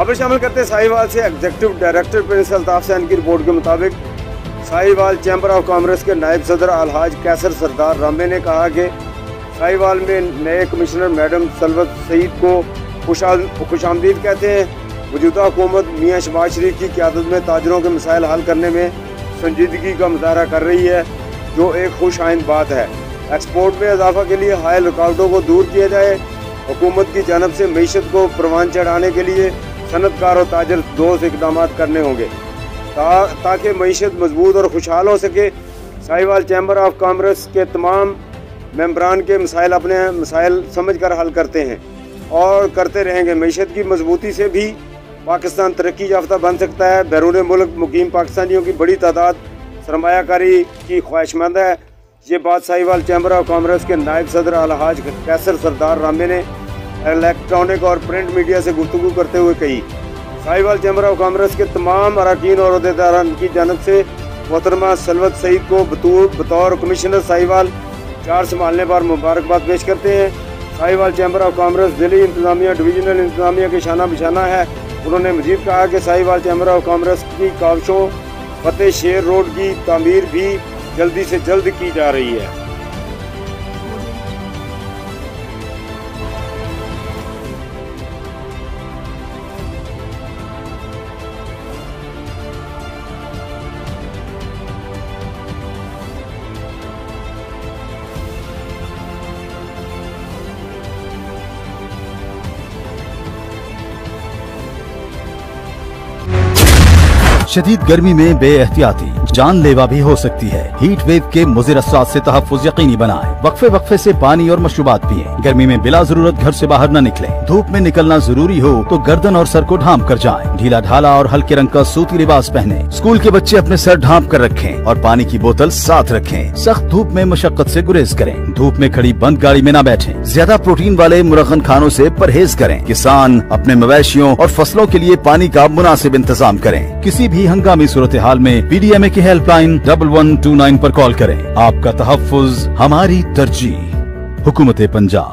खबर शामिल करते हैं साहिवाल से। Executive director prince Altaf Sain की रिपोर्ट के मुताबिक साहिवाल चैम्बर ऑफ कॉमर्स के नायब सदर अलहाज कैसर सरदार रामे ने कहा कि साहिवाल में नए कमिश्नर मैडम सलवत सईद को खुशामदीद कहते हैं। मौजूदा हुकूमत मियाँ शहबाज शरीफ की क़यादत में ताजरों के मसाइल हल करने में संजीदगी का मुजाहरा कर रही है, जो एक खुश आइंद बात है। एक्सपोर्ट में इजाफा के लिए हायल रुकावटों को दूर किया जाए। हुकूमत की जानब से मईशत को परवान चढ़ाने के लिए सनतकार और ताजर दोस्त इकदाम करने होंगे ताकि मईशत मजबूत और खुशहाल हो सके। साहिवाल चैम्बर ऑफ कॉमर्स के तमाम मेंबरान के मसाइल अपने मसाइल समझ कर हल करते हैं और करते रहेंगे। मईशत की मजबूती से भी पाकिस्तान तरक्की याफ्ता बन सकता है। बैरून मुल्क मुकीम पाकिस्तानियों की बड़ी तादाद सरमायाकारी की ख्वाहिशमंद है। ये बात साहिवाल चैम्बर ऑफ कॉमर्स के नायब सदर अलहाज कैसर सरदार रामे ने इलेक्ट्रॉनिक और प्रिंट मीडिया से गुफ्तगू करते हुए कही। साहिवाल चैम्बर ऑफ कॉमर्स के तमाम अरकान और अहदेदारान की जानब से मोहतरमा सलवत सईद को बतौर कमिश्नर साहिवाल चार्ज संभालने पर मुबारकबाद पेश करते हैं। Sahiwal chamber of commerce Delhi इंतजामिया डिवीजनल इंतजामिया के शाना बिशाना है। उन्होंने मजीद कहा कि साहिवाल चैम्बर ऑफ कॉमर्स की काविशों फतेह शेर रोड की तामीर भी जल्दी से जल्द की जा रही है। शदीद गर्मी में बेएहतियाती जानलेवा भी हो सकती है। हीट वेव के मुज़िर असरात से तहफ़्फ़ुज़ यकीनी बनाएं। वक्फे वक्फे से पानी और मशरूबात पिएं। गर्मी में बिला जरूरत घर से बाहर न निकलें। धूप में निकलना जरूरी हो तो गर्दन और सर को ढांप कर जाएं। ढीला ढाला और हल्के रंग का सूती लिबास पहने। स्कूल के बच्चे अपने सर ढांप कर रखें और पानी की बोतल साथ रखें। सख्त धूप में मशक्कत से गुरेज करें। धूप में खड़ी बंद गाड़ी में न बैठें। ज्यादा प्रोटीन वाले मुरगन खानों से परहेज करें। किसान अपने मवेशियों और फसलों के लिए पानी का मुनासिब इंतजाम करें। किसी भी हंगामी सूरत हाल में PDMA की हेल्पलाइन 1129 पर कॉल करें। आपका तहफ़्फ़ुज़ हमारी तरजीह। हुकूमत पंजाब।